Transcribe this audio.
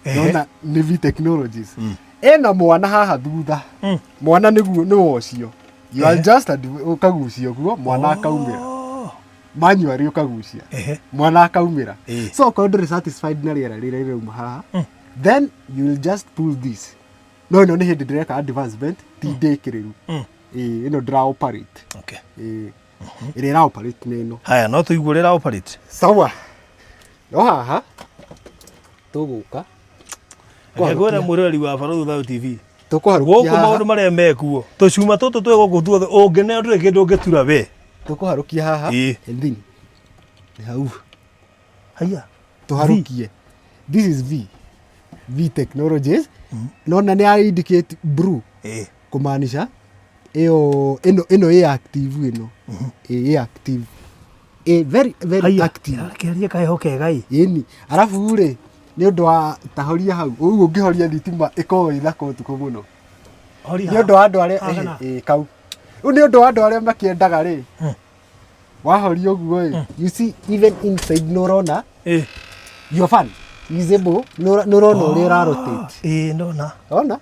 Nona nĩ V Technologies. Ena mwana haha thutha. Mwana nĩguo ũcio. You are just ũkagucia guo mwana akaumĩra. Manually ũkagucia. Mwana akaumĩra. So okorwo ndũrĩ satisfied na rĩera rĩrĩa rĩrauma haha, then you will just pull this. No ĩno nĩ hĩndĩ ndĩreka advancement ti ndĩkĩrĩru. Ĩno ndĩra operate. Okay. Ĩrĩa ĩra operate nĩ ĩno. Haya, no tũigue rĩra operate. Sawa. No haha tũgũka. Ngwĩra mũrori wa Barũthi Thayũ TV. Tũkũharũkia haha. Gũkũ maũndũ marĩa mekuo. Tũcuma tũtũ twĩ gũkũ tuothe ũngĩneo ndũrĩ kĩndũ ũngĩtura we. Tũkũharũkia haha. And then hau. Haya. Tũharũkie. This is V Technologies. Nona nĩ indicate blue. Kumaanisha ĩno ĩ active ĩno. Ĩ active. Very active. Kĩaria kaheho kega ĩ. Ĩni. Arabu rĩ nĩ ũndũ wa tahoria hau. Ũguo ũngĩhoria thitima ĩkorwo ĩthaka ũtukũ mũno. Nĩ ũndũ wa andũ arĩa kau. Rĩu nĩ ũndũ wa andũ arĩa makĩendaga rĩ. Wahoria ũguo ĩ. You see even inside nĩ ũrona. Your fan is able nĩ ũrona ũrĩa ĩra rotate. Ndona. Ona?